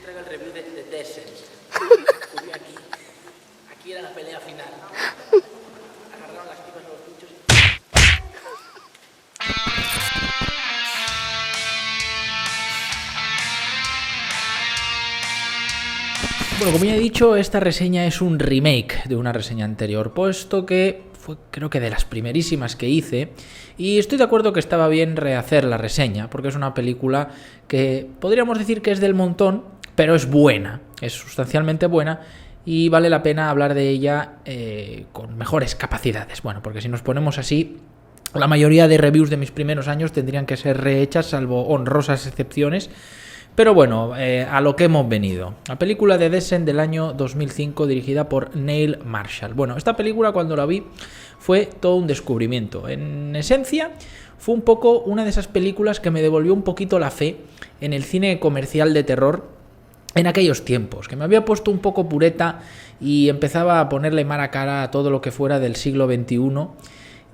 traigo el review de Descent. Aquí era la pelea final. Agarraron las tipas a los pinchos. Bueno, como ya he dicho, esta reseña es un remake de una reseña anterior, puesto que fue, creo que de las primerísimas que hice, y estoy de acuerdo que estaba bien rehacer la reseña, porque es una película que podríamos decir que es del montón, pero es buena, es sustancialmente buena, y vale la pena hablar de ella con mejores capacidades. Bueno, porque si nos ponemos así, la mayoría de reviews de mis primeros años tendrían que ser rehechas, salvo honrosas excepciones. Pero bueno, a lo que hemos venido. La película de Descent del año 2005, dirigida por Neil Marshall. Bueno, esta película cuando la vi fue todo un descubrimiento. En esencia, fue un poco una de esas películas que me devolvió un poquito la fe en el cine comercial de terror en aquellos tiempos, que me había puesto un poco pureta y empezaba a ponerle mala cara a todo lo que fuera del siglo XXI.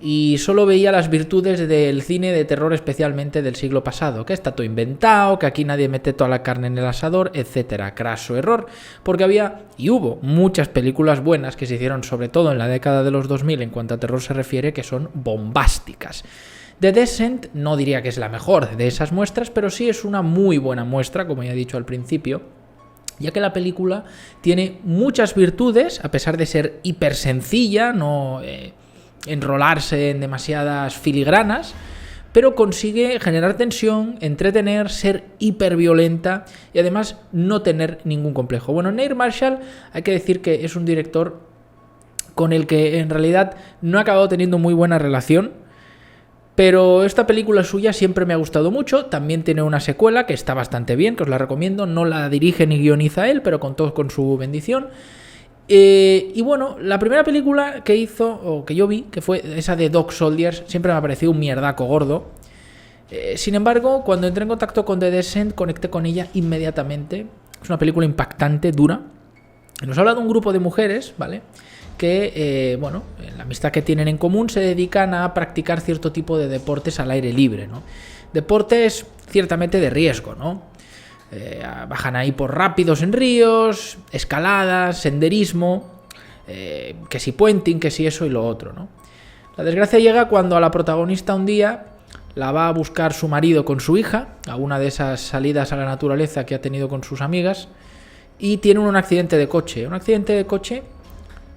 Y solo veía las virtudes del cine de terror, especialmente del siglo pasado, que está todo inventado, que aquí nadie mete toda la carne en el asador, etcétera. Craso error, porque había y hubo muchas películas buenas que se hicieron sobre todo en la década de los 2000 en cuanto a terror se refiere, que son bombásticas. The Descent no diría que es la mejor de esas muestras, pero sí es una muy buena muestra, como ya he dicho al principio, ya que la película tiene muchas virtudes, a pesar de ser hiper sencilla, no enrolarse en demasiadas filigranas, pero consigue generar tensión, entretener, ser hiperviolenta y además no tener ningún complejo. Bueno, Neil Marshall hay que decir que es un director con el que en realidad no he acabado teniendo muy buena relación, pero esta película suya siempre me ha gustado mucho. También tiene una secuela que está bastante bien, que os la recomiendo. No la dirige ni guioniza él, pero contó con su bendición. Y bueno, la primera película que hizo, o que yo vi, que fue esa de Dog Soldiers, siempre me ha parecido un mierdaco gordo. Sin embargo, cuando entré en contacto con The Descent, conecté con ella inmediatamente. Es una película impactante, dura. Nos habla de un grupo de mujeres, ¿vale? Que, bueno, en la amistad que tienen en común se dedican a practicar cierto tipo de deportes al aire libre, ¿no? Deportes ciertamente de riesgo, ¿no? Bajan ahí por rápidos en ríos, escaladas, senderismo, que si puenting, que si eso y lo otro, ¿no? La desgracia llega cuando a la protagonista un día la va a buscar su marido con su hija, a una de esas salidas a la naturaleza que ha tenido con sus amigas, y tiene un accidente de coche. Un accidente de coche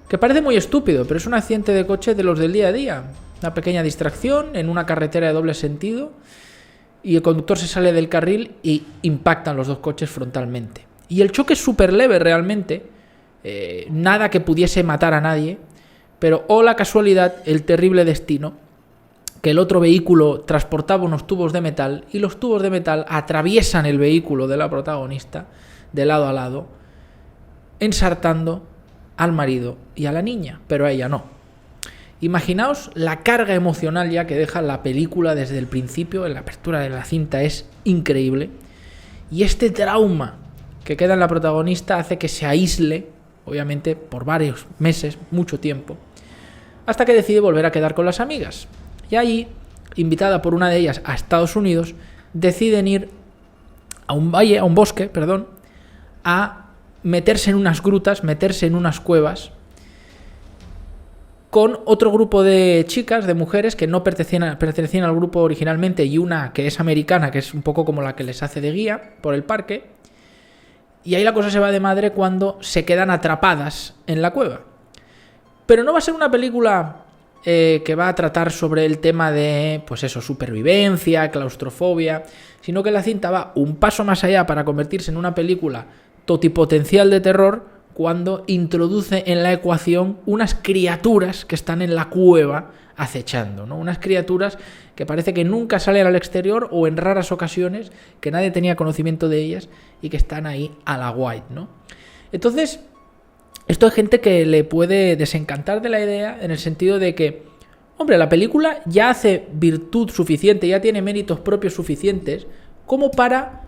que parece muy estúpido, pero es un accidente de coche de los del día a día. Una pequeña distracción en una carretera de doble sentido, y el conductor se sale del carril y impactan los dos coches frontalmente. Y el choque es súper leve realmente, nada que pudiese matar a nadie, pero oh la casualidad, el terrible destino, que el otro vehículo transportaba unos tubos de metal y los tubos de metal atraviesan el vehículo de la protagonista de lado a lado, ensartando al marido y a la niña, pero a ella no. Imaginaos la carga emocional ya que deja la película desde el principio. En la apertura de la cinta es increíble, y este trauma que queda en la protagonista hace que se aísle, obviamente por varios meses, mucho tiempo, hasta que decide volver a quedar con las amigas, y allí, invitada por una de ellas a Estados Unidos, deciden ir a un bosque, a meterse en unas grutas, meterse en unas cuevas, con otro grupo de chicas, de mujeres que no pertenecían al grupo originalmente, y una que es americana, que es un poco como la que les hace de guía por el parque. Y ahí la cosa se va de madre cuando se quedan atrapadas en la cueva. Pero no va a ser una película que va a tratar sobre el tema de, pues eso, supervivencia, claustrofobia, sino que la cinta va un paso más allá para convertirse en una película totipotencial de terror, cuando introduce en la ecuación unas criaturas que están en la cueva acechando, ¿no? Unas criaturas que parece que nunca salen al exterior, o en raras ocasiones que nadie tenía conocimiento de ellas y que están ahí a la White, ¿no? Entonces, esto hay gente que le puede desencantar de la idea, en el sentido de que, hombre, la película ya hace virtud suficiente, ya tiene méritos propios suficientes como para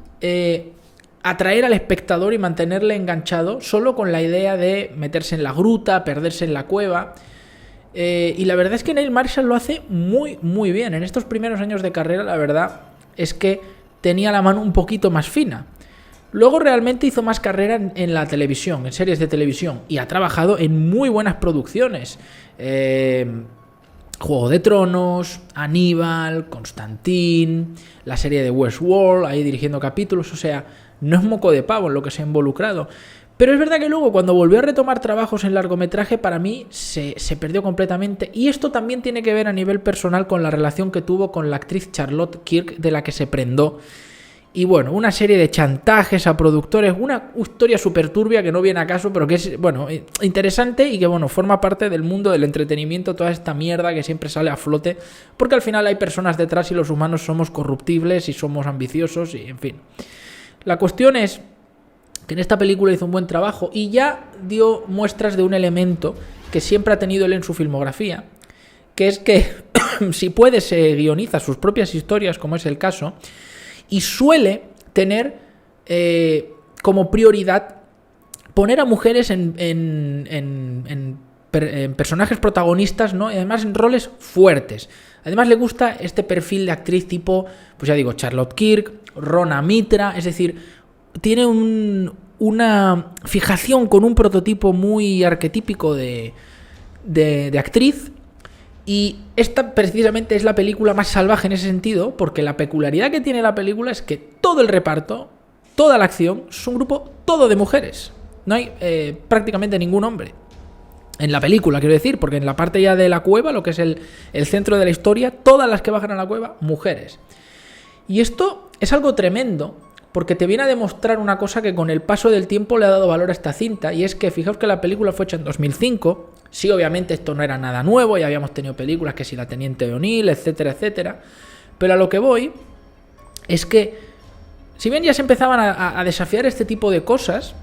atraer al espectador y mantenerle enganchado solo con la idea de meterse en la gruta, perderse en la cueva. Y la verdad es que Neil Marshall lo hace muy, muy bien. En estos primeros años de carrera, la verdad es que tenía la mano un poquito más fina. Luego realmente hizo más carrera en la televisión, en series de televisión, y ha trabajado en muy buenas producciones. Juego de Tronos, Aníbal, Constantín, la serie de Westworld, ahí dirigiendo capítulos, o sea, no es moco de pavo en lo que se ha involucrado. Pero es verdad que luego, cuando volvió a retomar trabajos en largometraje, para mí se perdió completamente. Y esto también tiene que ver a nivel personal con la relación que tuvo con la actriz Charlotte Kirk, de la que se prendó. Y bueno, una serie de chantajes a productores, una historia súper turbia que no viene a caso, pero que es, bueno, interesante y que, bueno, forma parte del mundo del entretenimiento, toda esta mierda que siempre sale a flote, porque al final hay personas detrás y los humanos somos corruptibles y somos ambiciosos y, en fin. La cuestión es que en esta película hizo un buen trabajo y ya dio muestras de un elemento que siempre ha tenido él en su filmografía, que es que si puede se guioniza sus propias historias, como es el caso, y suele tener como prioridad poner a mujeres en personajes protagonistas, ¿no? Y además en roles fuertes. Además le gusta este perfil de actriz tipo, pues ya digo, Charlotte Kirk, Rhona Mitra, es decir, tiene una fijación con un prototipo muy arquetípico de actriz. Y esta precisamente es la película más salvaje en ese sentido, porque la peculiaridad que tiene la película es que todo el reparto, toda la acción, es un grupo todo de mujeres. No hay prácticamente ningún hombre en la película, quiero decir, porque en la parte ya de la cueva, lo que es el centro de la historia, todas las que bajan a la cueva, mujeres. Y esto es algo tremendo, porque te viene a demostrar una cosa que con el paso del tiempo le ha dado valor a esta cinta, y es que fijaos que la película fue hecha en 2005, sí, obviamente esto no era nada nuevo, ya habíamos tenido películas que si La Teniente O'Neill, etcétera, etcétera, pero a lo que voy es que, si bien ya se empezaban a desafiar este tipo de cosas,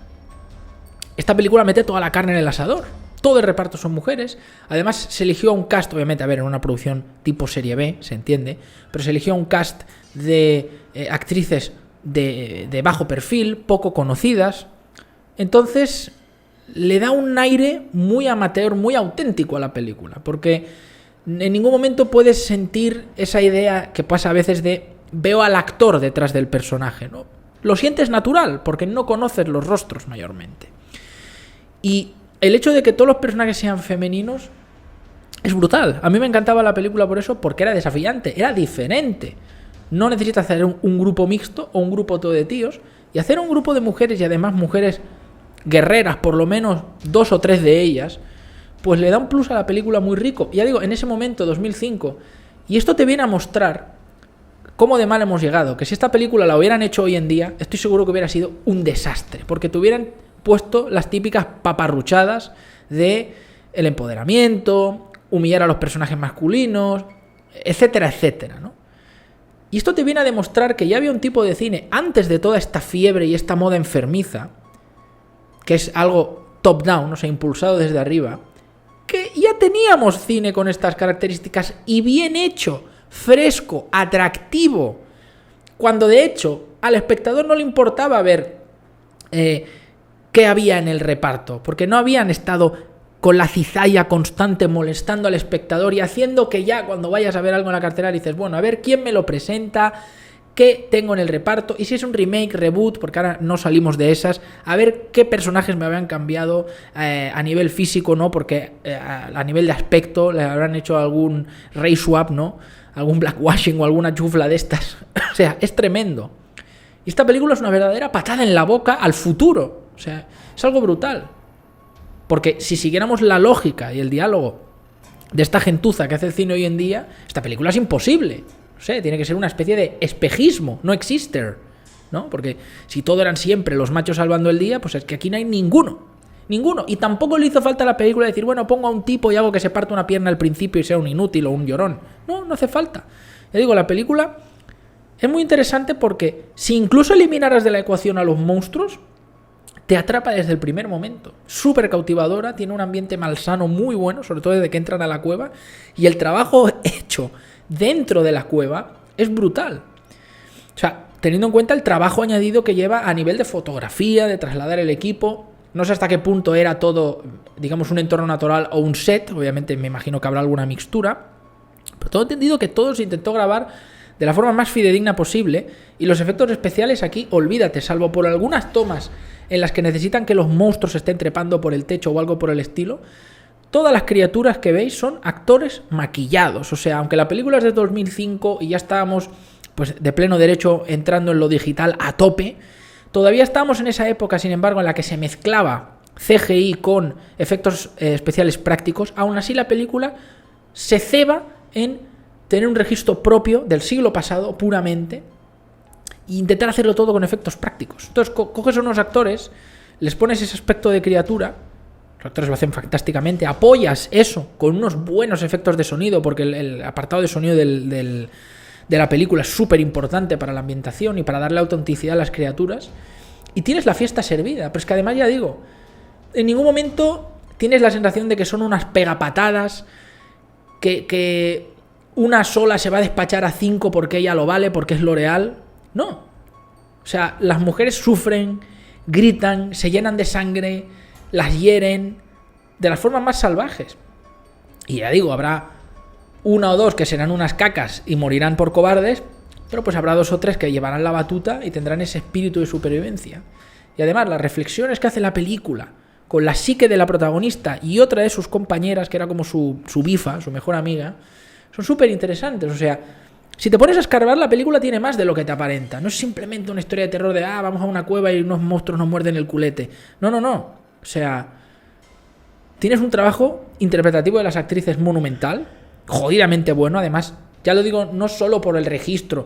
esta película mete toda la carne en el asador. Todo el reparto son mujeres. Además se eligió un cast, obviamente, a ver, en una producción tipo serie B, se entiende, pero se eligió un cast de actrices de bajo perfil, poco conocidas. Entonces le da un aire muy amateur, muy auténtico a la película, porque en ningún momento puedes sentir esa idea que pasa a veces de veo al actor detrás del personaje, ¿no? Lo sientes natural, porque no conoces los rostros mayormente. Y el hecho de que todos los personajes sean femeninos es brutal. A mí me encantaba la película por eso, porque era desafiante, era diferente. No necesitas hacer un grupo mixto o un grupo todo de tíos, y hacer un grupo de mujeres, y además mujeres guerreras, por lo menos 2 o 3 de ellas, pues le da un plus a la película muy rico. Ya digo, en ese momento, 2005, y esto te viene a mostrar cómo de mal hemos llegado, que si esta película la hubieran hecho hoy en día, estoy seguro que hubiera sido un desastre, porque te hubieran puesto las típicas paparruchadas de el empoderamiento, humillar a los personajes masculinos, etcétera, etcétera, ¿no? Y esto te viene a demostrar que ya había un tipo de cine antes de toda esta fiebre y esta moda enfermiza, que es algo top-down, o sea, impulsado desde arriba, que ya teníamos cine con estas características y bien hecho, fresco, atractivo, cuando de hecho al espectador no le importaba ver qué había en el reparto, porque no habían estado con la cizalla constante molestando al espectador y haciendo que ya cuando vayas a ver algo en la cartelera dices, bueno, a ver quién me lo presenta, qué tengo en el reparto, y si es un remake, reboot, porque ahora no salimos de esas, a ver qué personajes me habían cambiado a nivel físico, ¿no? Porque a nivel de aspecto le habrán hecho algún ray swap, ¿no? Algún blackwashing o alguna chufla de estas. O sea, es tremendo. Y esta película es una verdadera patada en la boca al futuro. O sea, es algo brutal. Porque si siguiéramos la lógica y el diálogo de esta gentuza que hace el cine hoy en día, esta película es imposible. No sé, tiene que ser una especie de espejismo, no exister, ¿no? Porque si todo eran siempre los machos salvando el día, pues es que aquí no hay ninguno. Ninguno. Y tampoco le hizo falta a la película decir, bueno, pongo a un tipo y hago que se parte una pierna al principio y sea un inútil o un llorón. No, no hace falta. Ya digo, la película es muy interesante porque si incluso eliminaras de la ecuación a los monstruos, te atrapa desde el primer momento. Súper cautivadora, tiene un ambiente malsano muy bueno, sobre todo desde que entran a la cueva, y el trabajo hecho dentro de la cueva es brutal. O sea, teniendo en cuenta el trabajo añadido que lleva a nivel de fotografía, de trasladar el equipo. No sé hasta qué punto era todo, digamos, un entorno natural o un set. Obviamente me imagino que habrá alguna mixtura. Pero todo entendido que todo se intentó grabar de la forma más fidedigna posible, y los efectos especiales aquí, olvídate, salvo por algunas tomas en las que necesitan que los monstruos estén trepando por el techo o algo por el estilo, todas las criaturas que veis son actores maquillados. O sea, aunque la película es de 2005 y ya estábamos pues de pleno derecho entrando en lo digital a tope, todavía estábamos en esa época, sin embargo, en la que se mezclaba CGI con efectos especiales prácticos. Aún así, la película se ceba en tener un registro propio del siglo pasado puramente e intentar hacerlo todo con efectos prácticos. Entonces coges a unos actores, les pones ese aspecto de criatura, los actores lo hacen fantásticamente, apoyas eso con unos buenos efectos de sonido, porque el apartado de sonido de la película es súper importante para la ambientación y para darle autenticidad a las criaturas, y tienes la fiesta servida. Pero es que además, ya digo, en ningún momento tienes la sensación de que son unas pegapatadas, que una sola se va a despachar a 5 porque ella lo vale, porque es L'Oreal. No. O sea, las mujeres sufren, gritan, se llenan de sangre, las hieren de las formas más salvajes. Y ya digo, habrá una o dos que serán unas cacas y morirán por cobardes, pero pues habrá 2 o 3 que llevarán la batuta y tendrán ese espíritu de supervivencia. Y además, las reflexiones que hace la película con la psique de la protagonista y otra de sus compañeras, que era como su bifa, su mejor amiga, son súper interesantes. O sea, si te pones a escarbar, la película tiene más de lo que te aparenta. No es simplemente una historia de terror de vamos a una cueva y unos monstruos nos muerden el culete. No. O sea, tienes un trabajo interpretativo de las actrices monumental, jodidamente bueno. Además, ya lo digo, no solo por el registro,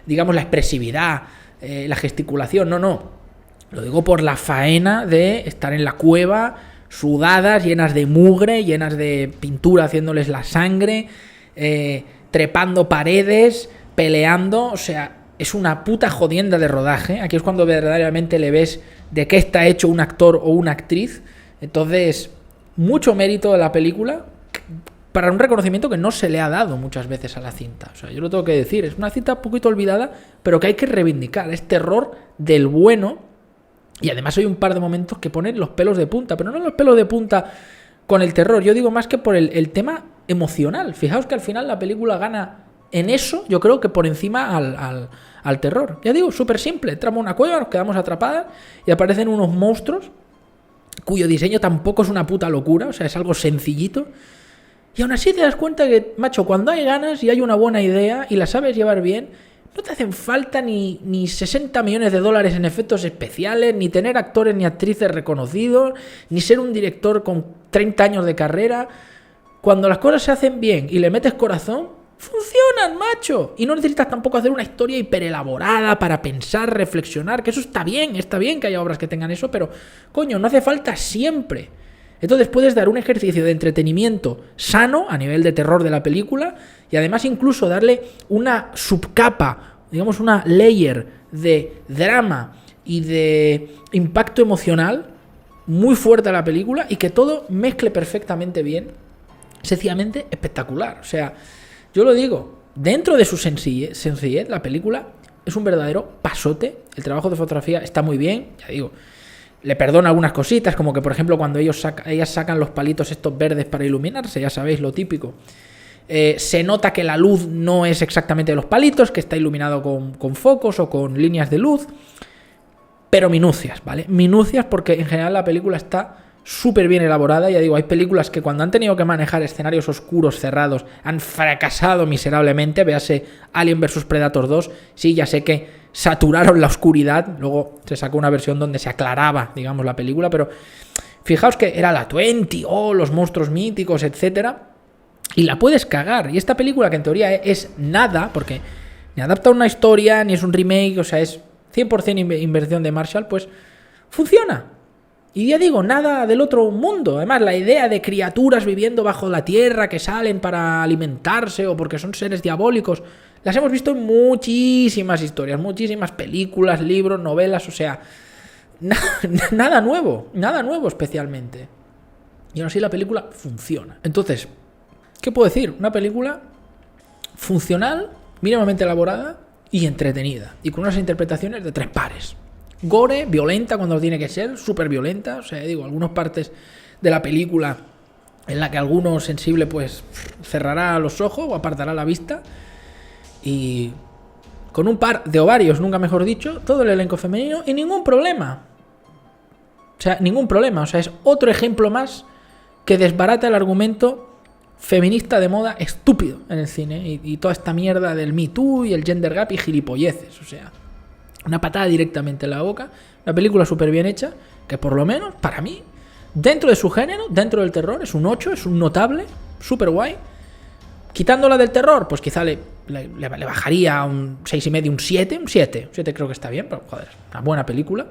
digamos la expresividad, la gesticulación, no. Lo digo por la faena de estar en la cueva, sudadas, llenas de mugre, llenas de pintura haciéndoles la sangre, trepando paredes, peleando. O sea, es una puta jodienda de rodaje. Aquí es cuando verdaderamente le ves de qué está hecho un actor o una actriz. Entonces, mucho mérito de la película para un reconocimiento que no se le ha dado muchas veces a la cinta. O sea, yo lo tengo que decir, es una cinta un poquito olvidada, pero que hay que reivindicar. Es terror del bueno. Y además hay un par de momentos que ponen los pelos de punta, pero no los pelos de punta con el terror, yo digo más que por el tema emocional. Fijaos que al final la película gana en eso, yo creo que por encima al terror. Ya digo, súper simple, entramos a una cueva, nos quedamos atrapadas y aparecen unos monstruos cuyo diseño tampoco es una puta locura, o sea, es algo sencillito. Y aún así te das cuenta que, macho, cuando hay ganas y hay una buena idea y la sabes llevar bien, no te hacen falta ni 60 millones de dólares en efectos especiales, ni tener actores ni actrices reconocidos, ni ser un director con 30 años de carrera. Cuando las cosas se hacen bien y le metes corazón, funcionan, macho. Y no necesitas tampoco hacer una historia hiperelaborada para pensar, reflexionar, que eso está bien que haya obras que tengan eso, pero, coño, no hace falta siempre. Entonces puedes dar un ejercicio de entretenimiento sano a nivel de terror de la película y además incluso darle una subcapa, digamos una layer de drama y de impacto emocional muy fuerte a la película y que todo mezcle perfectamente bien, sencillamente espectacular. O sea, yo lo digo, dentro de su sencillez, la película es un verdadero pasote. El trabajo de fotografía está muy bien, ya digo. Le perdono algunas cositas, como que por ejemplo cuando ellas sacan los palitos estos verdes para iluminarse, ya sabéis lo típico. Se nota que la luz no es exactamente de los palitos, que está iluminado con focos o con líneas de luz, pero minucias, ¿vale? Minucias porque en general la película está súper bien elaborada. Ya digo, hay películas que cuando han tenido que manejar escenarios oscuros, cerrados, han fracasado miserablemente. Véase Alien vs Predator 2. Sí, ya sé que saturaron la oscuridad. Luego se sacó una versión donde se aclaraba, digamos, la película. Pero fijaos que era la 20, los monstruos míticos, etcétera. Y la puedes cagar. Y esta película, que en teoría es nada, porque ni adapta una historia, ni es un remake, o sea, es 100% inversión de Marshall, pues funciona. Y ya digo, nada del otro mundo. Además, la idea de criaturas viviendo bajo la tierra que salen para alimentarse o porque son seres diabólicos, las hemos visto en muchísimas historias, muchísimas películas, libros, novelas, o sea, nada nuevo especialmente. Y aún así la película funciona. Entonces, ¿qué puedo decir? Una película funcional, mínimamente elaborada y entretenida. Y con unas interpretaciones de 3 pares. Gore, violenta cuando tiene que ser, súper violenta. O sea, digo, algunas partes de la película en la que alguno sensible pues cerrará los ojos o apartará la vista. y con un par de ovarios, nunca mejor dicho, todo el elenco femenino y ningún problema. O sea, ningún problema. O sea, es otro ejemplo más que desbarata el argumento feminista de moda estúpido en el cine. Y toda esta mierda del Me Too y el gender gap y gilipolleces. O sea, una patada directamente en la boca. Una película súper bien hecha, que por lo menos, para mí, dentro de su género, dentro del terror, es un 8, es un notable, súper guay. Quitándola del terror, pues quizá le bajaría un 6,5, un 7, un 7. Un 7 creo que está bien, pero joder, una buena película.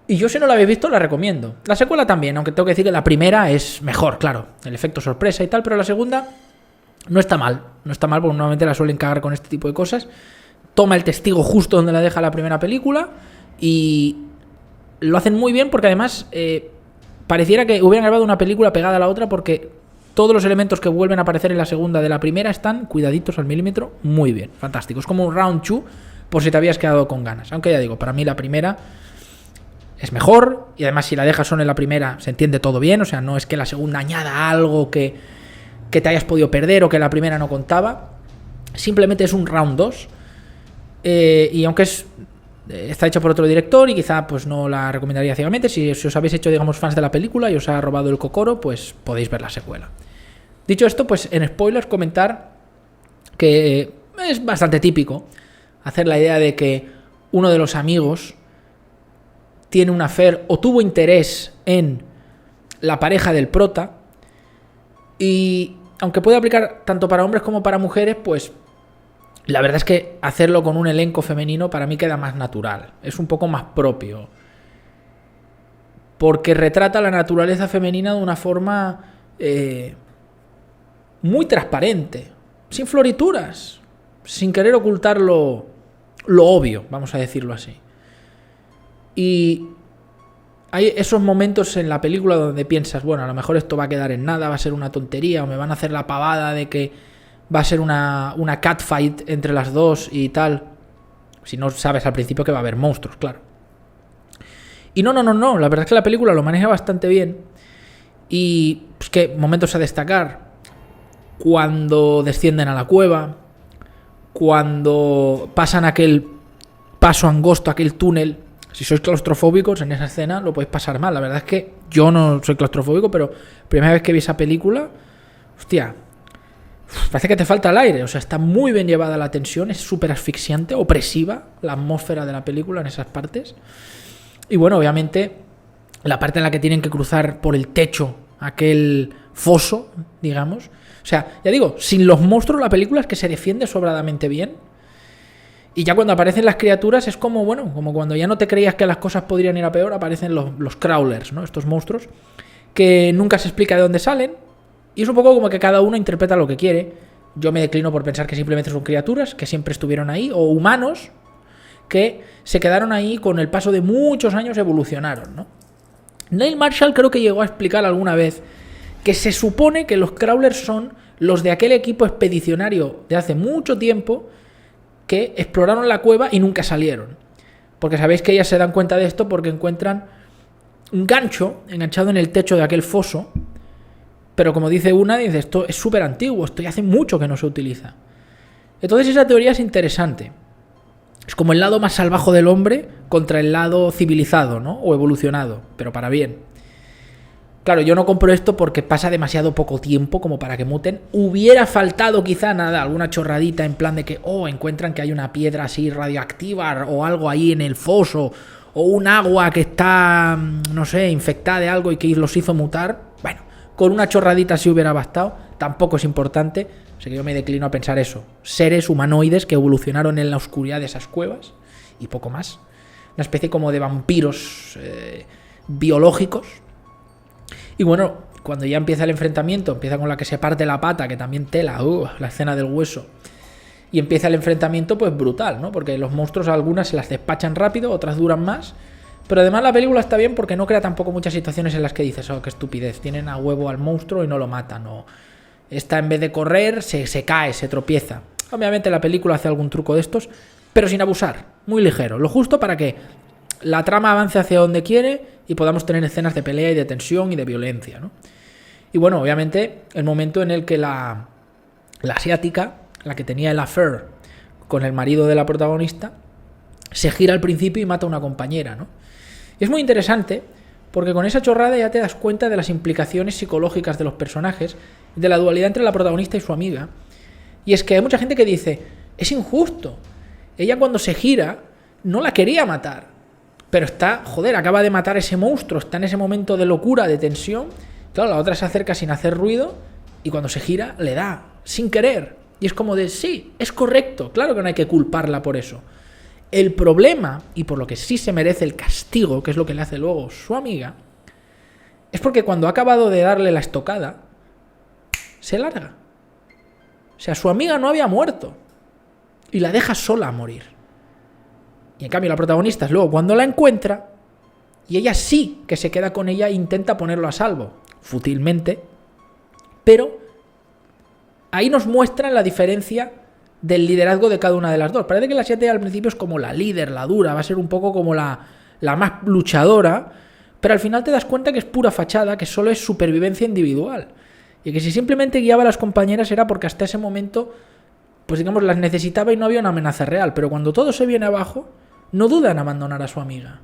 Y yo, si no la habéis visto, la recomiendo. La secuela también, aunque tengo que decir que la primera es mejor, claro. El efecto sorpresa y tal, pero la segunda no está mal. No está mal porque normalmente la suelen cagar con este tipo de cosas. Toma el testigo justo donde la deja la primera película y lo hacen muy bien porque además pareciera que hubieran grabado una película pegada a la otra porque todos los elementos que vuelven a aparecer en la segunda de la primera están cuidaditos al milímetro, muy bien, fantástico. Es como un round 2 por si te habías quedado con ganas. Aunque ya digo, para mí la primera es mejor y además si la dejas solo en la primera se entiende todo bien, o sea, no es que la segunda añada algo que te hayas podido perder o que la primera no contaba, simplemente es un round 2 y aunque está hecha por otro director y quizá pues no la recomendaría ciegamente, si os habéis hecho, digamos, fans de la película y os ha robado el cocoro, pues podéis ver la secuela. Dicho esto, pues en spoilers comentar que es bastante típico hacer la idea de que uno de los amigos tiene un affair o tuvo interés en la pareja del prota y aunque puede aplicar tanto para hombres como para mujeres, pues la verdad es que hacerlo con un elenco femenino para mí queda más natural, es un poco más propio porque retrata la naturaleza femenina de una forma muy transparente, sin florituras, sin querer ocultar lo obvio, vamos a decirlo así. Y hay esos momentos en la película donde piensas, bueno, a lo mejor esto va a quedar en nada, va a ser una tontería, o me van a hacer la pavada de que va a ser una catfight entre las dos y tal. Si no sabes al principio que va a haber monstruos, claro. Y no, la verdad es que la película lo maneja bastante bien. Y pues, ¿qué momentos a destacar? Cuando descienden a la cueva, cuando pasan aquel paso angosto, aquel túnel. Si sois claustrofóbicos en esa escena lo podéis pasar mal. La verdad es que yo no soy claustrofóbico, pero primera vez que vi esa película, hostia, parece que te falta el aire. O sea, está muy bien llevada la tensión, es súper asfixiante, opresiva la atmósfera de la película en esas partes. Y bueno, obviamente la parte en la que tienen que cruzar por el techo aquel foso, digamos. O sea, ya digo, sin los monstruos la película es que se defiende sobradamente bien. Y ya cuando aparecen las criaturas es como, bueno, como cuando ya no te creías que las cosas podrían ir a peor, aparecen los crawlers, ¿no? Estos monstruos que nunca se explica de dónde salen. Y es un poco como que cada uno interpreta lo que quiere. Yo me declino por pensar que simplemente son criaturas, que siempre estuvieron ahí, o humanos que se quedaron ahí con el paso de muchos años evolucionaron, ¿no? Neil Marshall creo que llegó a explicar alguna vez que se supone que los crawlers son los de aquel equipo expedicionario de hace mucho tiempo que exploraron la cueva y nunca salieron. Porque sabéis que ellas se dan cuenta de esto porque encuentran un gancho enganchado en el techo de aquel foso. Pero como dice una, dice, esto es súper antiguo, esto ya hace mucho que no se utiliza. Entonces esa teoría es interesante. Es como el lado más salvaje del hombre contra el lado civilizado, ¿no? O evolucionado, pero para bien. Claro, yo no compro esto porque pasa demasiado poco tiempo como para que muten. Hubiera faltado quizá nada, alguna chorradita en plan de que, encuentran que hay una piedra así radioactiva o algo ahí en el foso, o un agua que está, no sé, infectada de algo y que los hizo mutar. Bueno, con una chorradita sí hubiera bastado, tampoco es importante. Así que yo me declino a pensar eso. Seres humanoides que evolucionaron en la oscuridad de esas cuevas y poco más. Una especie como de vampiros biológicos. Y bueno, cuando ya empieza el enfrentamiento, empieza con la que se parte la pata, que también tela, la escena del hueso. Y empieza el enfrentamiento pues brutal, ¿no? Porque los monstruos algunas se las despachan rápido, otras duran más. Pero además la película está bien porque no crea tampoco muchas situaciones en las que dices, qué estupidez, tienen a huevo al monstruo y no lo matan. O esta en vez de correr se cae, se tropieza. Obviamente la película hace algún truco de estos, pero sin abusar, muy ligero. Lo justo para que la trama avance hacia donde quiere y podamos tener escenas de pelea y de tensión y de violencia, ¿no? Y bueno, obviamente el momento en el que la asiática la que tenía el affair con el marido de la protagonista, se gira al principio y mata a una compañera, ¿no? Y es muy interesante porque con esa chorrada ya te das cuenta de las implicaciones psicológicas de los personajes, de la dualidad entre la protagonista y su amiga. Y es que hay mucha gente que dice, es injusto. Ella cuando se gira no la quería matar, pero acaba de matar a ese monstruo, está en ese momento de locura, de tensión. Claro, la otra se acerca sin hacer ruido y cuando se gira le da, sin querer. Y es como de, sí, es correcto, claro que no hay que culparla por eso. El problema, y por lo que sí se merece el castigo, que es lo que le hace luego su amiga, es porque cuando ha acabado de darle la estocada, se larga. O sea, su amiga no había muerto y la deja sola a morir. Y en cambio la protagonista es luego cuando la encuentra y ella sí que se queda con ella e intenta ponerlo a salvo, fútilmente, pero ahí nos muestran la diferencia del liderazgo de cada una de las dos. Parece que la asiática al principio es como la líder, la dura, va a ser un poco como la más luchadora, pero al final te das cuenta que es pura fachada, que solo es supervivencia individual. Y que si simplemente guiaba a las compañeras era porque hasta ese momento, pues digamos, las necesitaba y no había una amenaza real. Pero cuando todo se viene abajo, no duda en abandonar a su amiga.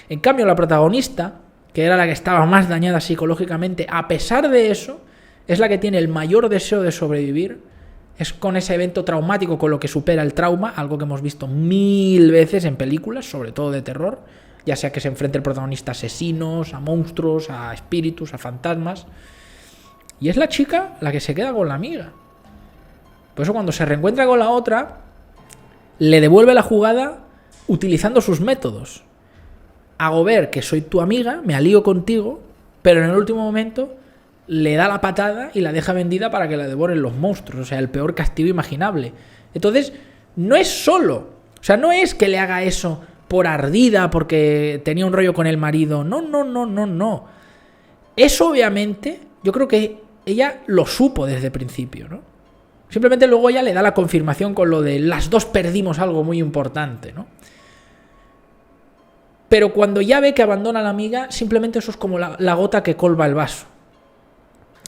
En cambio, la protagonista, que era la que estaba más dañada psicológicamente, a pesar de eso, es la que tiene el mayor deseo de sobrevivir. Es con ese evento traumático con lo que supera el trauma, algo que hemos visto 1000 veces en películas, sobre todo de terror, ya sea que se enfrente el protagonista a asesinos, a monstruos, a espíritus, a fantasmas. Y es la chica la que se queda con la amiga. Por eso cuando se reencuentra con la otra, le devuelve la jugada utilizando sus métodos. Hago ver que soy tu amiga, me alío contigo, pero en el último momento le da la patada y la deja vendida para que la devoren los monstruos. O sea, el peor castigo imaginable. Entonces, no es solo. O sea, no es que le haga eso por ardida, porque tenía un rollo con el marido. No. Eso, obviamente, yo creo que ella lo supo desde el principio, ¿no? Simplemente luego ella le da la confirmación con lo de las dos perdimos algo muy importante, ¿no? Pero cuando ya ve que abandona a la amiga, simplemente eso es como la gota que colma el vaso.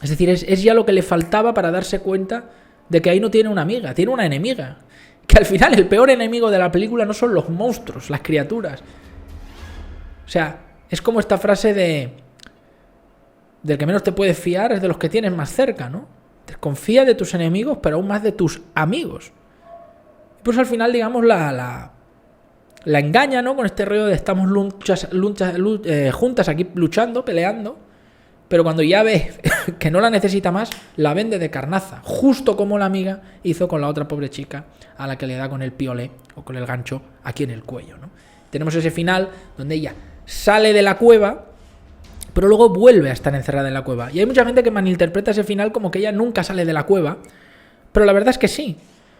Es decir, es ya lo que le faltaba para darse cuenta de que ahí no tiene una amiga, tiene una enemiga. Que al final el peor enemigo de la película no son los monstruos, las criaturas. O sea, es como esta frase del que menos te puedes fiar es de los que tienes más cerca, ¿no? Desconfía de tus enemigos, pero aún más de tus amigos. Pues al final, digamos, la engaña, ¿no? Con este rollo de estamos juntas aquí luchando, peleando. Pero cuando ya ve que no la necesita más, la vende de carnaza. Justo como la amiga hizo con la otra pobre chica a la que le da con el piolé o con el gancho aquí en el cuello, ¿no? Tenemos ese final donde ella sale de la cueva, pero luego vuelve a estar encerrada en la cueva. Y hay mucha gente que malinterpreta ese final como que ella nunca sale de la cueva. Pero la verdad es que sí.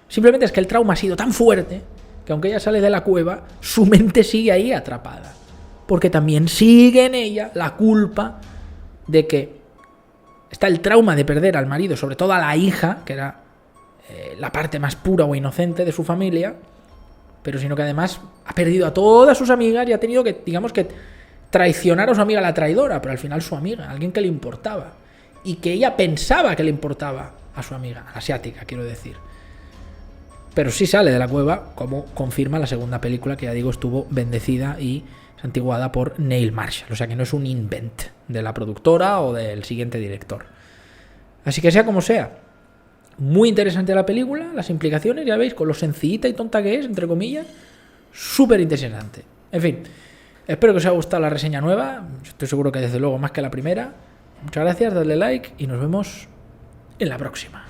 Simplemente es que el trauma ha sido tan fuerte que aunque ella sale de la cueva, su mente sigue ahí atrapada. Porque también sigue en ella la culpa de que está el trauma de perder al marido, sobre todo a la hija, que era la parte más pura o inocente de su familia, pero sino que además ha perdido a todas sus amigas y ha tenido que, digamos que, traicionar a su amiga la traidora, pero al final su amiga, alguien que le importaba, y que ella pensaba que le importaba a su amiga, a la asiática, quiero decir. Pero sí sale de la cueva, como confirma la segunda película, que ya digo, estuvo bendecida y santiguada por Neil Marshall. O sea que no es un invent de la productora o del siguiente director. Así que sea como sea, muy interesante la película, las implicaciones, ya veis, con lo sencillita y tonta que es, entre comillas, súper interesante. En fin, espero que os haya gustado la reseña nueva. Estoy seguro que desde luego más que la primera. Muchas gracias, dadle like y nos vemos en la próxima.